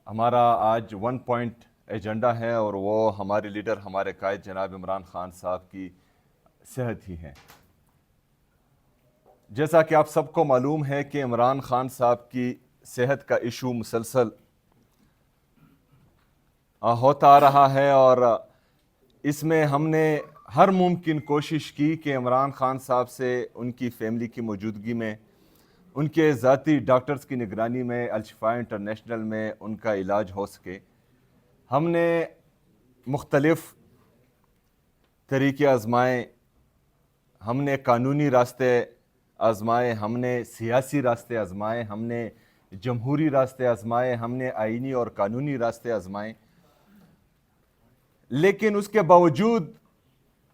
ہمارا آج 1 point agenda ہے اور وہ ہمارے لیڈر ہمارے قائد جناب عمران خان صاحب کی صحت ہی ہے۔ جیسا کہ آپ سب کو معلوم ہے کہ عمران خان صاحب کی صحت کا ایشو مسلسل ہوتا آ رہا ہے اور اس میں ہم نے ہر ممکن کوشش کی کہ عمران خان صاحب سے ان کی فیملی کی موجودگی میں، ان کے ذاتی ڈاکٹرز کی نگرانی میں الشفاء انٹرنیشنل میں ان کا علاج ہو سکے۔ ہم نے مختلف طریقے آزمائے، ہم نے قانونی راستے آزمائے، ہم نے سیاسی راستے آزمائے، ہم نے جمہوری راستے آزمائے، ہم نے آئینی اور قانونی راستے آزمائے، لیکن اس کے باوجود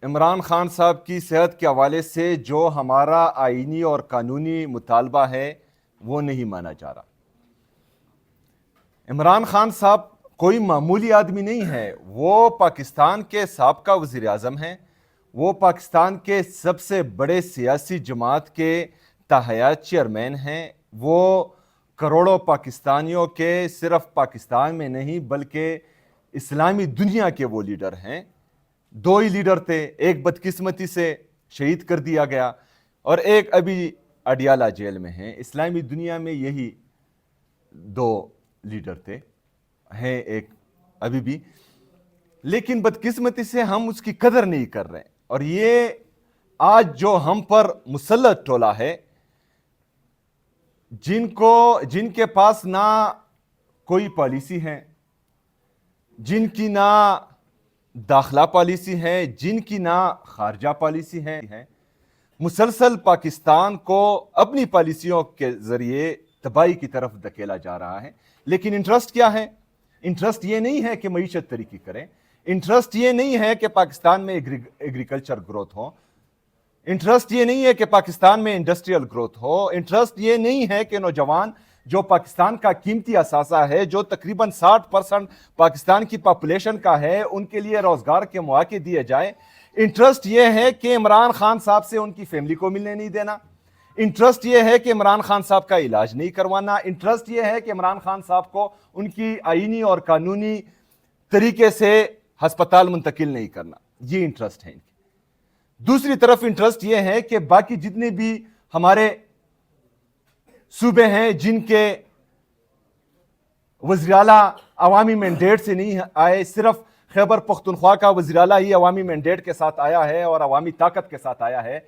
عمران خان صاحب کی صحت کے حوالے سے جو ہمارا آئینی اور قانونی مطالبہ ہے وہ نہیں مانا جا رہا۔ عمران خان صاحب کوئی معمولی آدمی نہیں ہے، وہ پاکستان کے سابقہ وزیر اعظم ہیں، وہ پاکستان کے سب سے بڑے سیاسی جماعت کے تاحیات چیئرمین ہیں، وہ کروڑوں پاکستانیوں کے صرف پاکستان میں نہیں بلکہ اسلامی دنیا کے وہ لیڈر ہیں۔ دو ہی لیڈر تھے، ایک بدقسمتی سے شہید کر دیا گیا اور ایک ابھی اڈیالہ جیل میں ہیں۔ اسلامی دنیا میں یہی دو لیڈر تھے، ہیں ایک ابھی بھی، لیکن بدقسمتی سے ہم اس کی قدر نہیں کر رہے۔ اور یہ آج جو ہم پر مسلط ٹولہ ہے، جن کے پاس نہ کوئی پالیسی ہے، جن کی نہ داخلہ پالیسی ہے، جن کی نہ خارجہ پالیسی ہے، مسلسل پاکستان کو اپنی پالیسیوں کے ذریعے تباہی کی طرف دھکیلا جا رہا ہے۔ لیکن انٹرسٹ کیا ہے؟ انٹرسٹ یہ نہیں ہے کہ معیشت ترقی کریں، انٹرسٹ یہ نہیں ہے کہ پاکستان میں ایگریکلچر گروتھ ہو، انٹرسٹ یہ نہیں ہے کہ پاکستان میں انڈسٹریل گروتھ ہو، انٹرسٹ یہ نہیں ہے کہ نوجوان جو پاکستان کا قیمتی اثاثہ ہے، جو تقریباً 60% پاکستان کی پاپولیشن کا ہے، ان کے لیے روزگار کے مواقع دیے جائیں۔ انٹرسٹ یہ ہے کہ عمران خان صاحب سے ان کی فیملی کو ملنے نہیں دینا، انٹرسٹ یہ ہے کہ عمران خان صاحب کا علاج نہیں کروانا، انٹرسٹ یہ ہے کہ عمران خان صاحب کو ان کی آئینی اور قانونی طریقے سے ہسپتال منتقل نہیں کرنا، یہ انٹرسٹ ہے ان کی۔ دوسری طرف انٹرسٹ یہ ہے کہ باقی جتنے بھی ہمارے صوبے ہیں جن کے وزیراعلیٰ عوامی مینڈیٹ سے نہیں آئے، صرف خیبر پختونخوا کا وزیراعلیٰ ہی عوامی مینڈیٹ کے ساتھ آیا ہے اور عوامی طاقت کے ساتھ آیا ہے،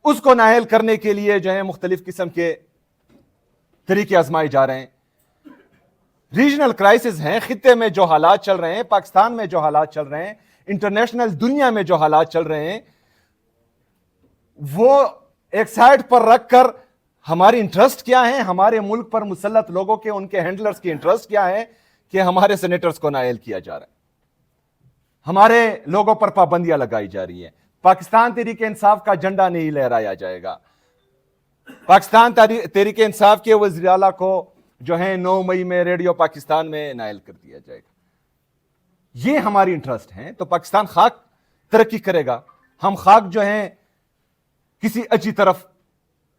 اس کو نائل کرنے کے لیے جو ہے مختلف قسم کے طریقے آزمائے جا رہے ہیں۔ ریجنل کرائسس ہیں، خطے میں جو حالات چل رہے ہیں، پاکستان میں جو حالات چل رہے ہیں، انٹرنیشنل دنیا میں جو حالات چل رہے ہیں، وہ ایک سائڈ پر رکھ کر ہماری انٹرسٹ کیا ہے، ہمارے ملک پر مسلط لوگوں کے، ان کے ہینڈلرز کی انٹرسٹ کیا ہے کہ ہمارے سینیٹرز کو نائل کیا جا رہا ہے، ہمارے لوگوں پر پابندیاں لگائی جا رہی ہیں، پاکستان تحریک انصاف کا جھنڈا نہیں لہرایا جائے گا، پاکستان تحریک انصاف کے وزیر اعلیٰ کو جو ہے 9 مئی میں ریڈیو پاکستان میں نائل کر دیا جائے گا۔ یہ ہماری انٹرسٹ ہیں، تو پاکستان خاک ترقی کرے گا، ہم خاک جو ہیں کسی اچھی طرف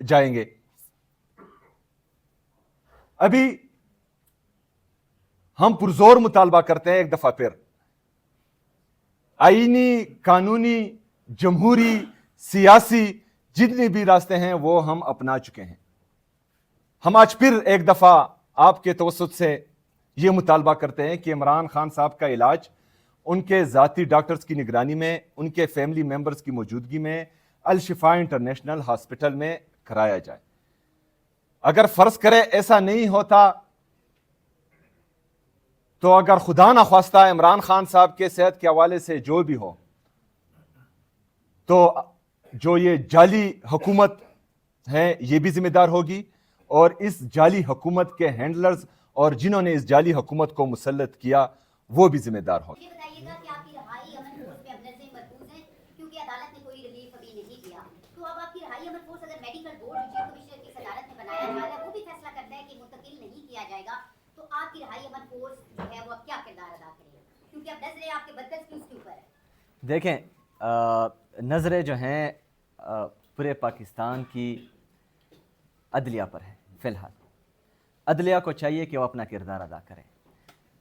جائیں گے۔ ابھی ہم پرزور مطالبہ کرتے ہیں ایک دفعہ پھر، آئینی، قانونی، جمہوری، سیاسی جتنے بھی راستے ہیں وہ ہم اپنا چکے ہیں۔ ہم آج پھر ایک دفعہ آپ کے توسط سے یہ مطالبہ کرتے ہیں کہ عمران خان صاحب کا علاج ان کے ذاتی ڈاکٹرز کی نگرانی میں، ان کے فیملی ممبرز کی موجودگی میں الشفاء انٹرنیشنل ہاسپٹل میں کرایا جائے۔ اگر فرض کرے ایسا نہیں ہوتا تو اگر خدا نہ خواستہ عمران خان صاحب کے صحت کے حوالے سے جو بھی ہو، تو جو یہ جعلی حکومت ہے یہ بھی ذمہ دار ہوگی، اور اس جعلی حکومت کے ہینڈلرز اور جنہوں نے اس جعلی حکومت کو مسلط کیا وہ بھی ذمہ دار ہوگی۔ یہ بتائیے گا کہ آپ کی رہائی امن فورس میں اب نظریں مرکوز ہیں کیونکہ عدالت نے کوئی ریلیف ابھی نہیں کیا، تو اب آپ کی رہائی امن فورس اگر میڈیکل بورڈ جو چیف کمشنر کی صدارت میں بنایا جا رہا ہے وہ بھی فیصلہ کرتا ہے کہ منتقل نہیں کیا جائے گا، تو آپ کی رہائی امن فورس جو ہے وہ اب کیا کردار ادا کرے گا؟ کیونکہ اب نظریں آپ کے بدتر کیس کے اوپر ہے۔ دیکھیں، نظریں جو ہیں پورے پاکستان کی عدلیہ پر ہیں۔ فی الحال عدلیہ کو چاہیے کہ وہ اپنا کردار ادا کرے۔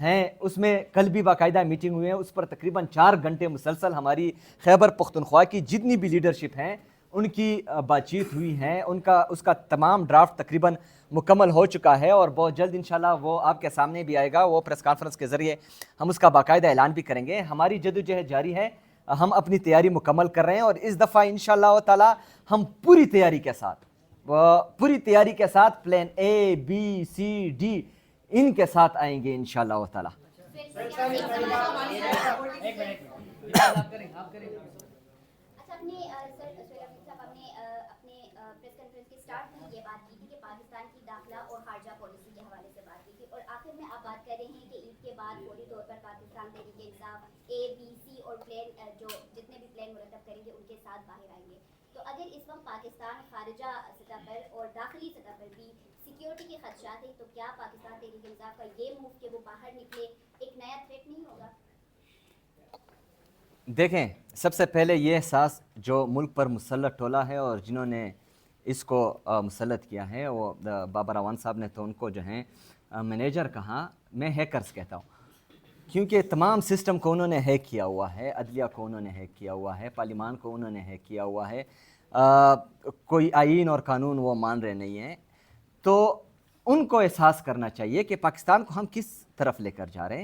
ہیں اس میں کل بھی باقاعدہ میٹنگ ہوئی ہے، اس پر تقریباً 4 گھنٹے مسلسل ہماری خیبر پختونخوا کی جتنی بھی لیڈرشپ ہیں ان کی بات چیت ہوئی ہیں، اس کا تمام ڈرافٹ تقریباً مکمل ہو چکا ہے، اور بہت جلد انشاءاللہ وہ آپ کے سامنے بھی آئے گا، وہ پریس کانفرنس کے ذریعے ہم اس کا باقاعدہ اعلان بھی کریں گے۔ ہماری جدوجہد جاری ہے، ہم اپنی تیاری مکمل کر رہے ہیں، اور اس دفعہ انشاءاللہ تعالی ہم پوری تیاری کے ساتھ پلان اے بی سی ڈی ان کے ساتھ آئیں گے انشاءاللہ تعالی۔ اچھا، اپنے سر سہیل حفیظ صاحب اپنے پریس کانفرنس کے اسٹارٹ میں یہ بات کی تھی کہ پاکستان کی داخلہ اور خارجہ پالیسی کے حوالے سے بات کی تھی، اور آخر میں آپ بات کر رہے ہیں کہ عید کے بعد فوری طور پر پاکستان تحریک انصاف اے بی سی اور پلان جو جتنے بھی پلان مرتب کریں گے ان کے ساتھ باہر آئیں گے۔ تو اگر اس وقت پاکستان خارجہ سطح پر اور داخلی سطح پر بھی سیکیورٹی کے خدشات ہیں، تو کیا پاکستان تحریک انصاف کا یہ موو کہ وہ باہر نکلے ایک نیا تھریٹ نہیں ہوگا؟ دیکھیں، سب سے پہلے یہ احساس جو ملک پر مسلط ٹولہ ہے اور جنہوں نے اس کو مسلط کیا ہے، وہ بابر اعوان صاحب نے تو ان کو جو ہیں مینیجر کہا، میں ہیکرز کہتا ہوں، کیونکہ تمام سسٹم کو انہوں نے ہیک کیا ہوا ہے، عدلیہ کو انہوں نے ہیک کیا ہوا ہے، پارلیمان کو انہوں نے ہیک کیا ہوا ہے، کوئی آئین اور قانون وہ مان رہے نہیں ہیں۔ تو ان کو احساس کرنا چاہیے کہ پاکستان کو ہم کس طرف لے کر جا رہے ہیں۔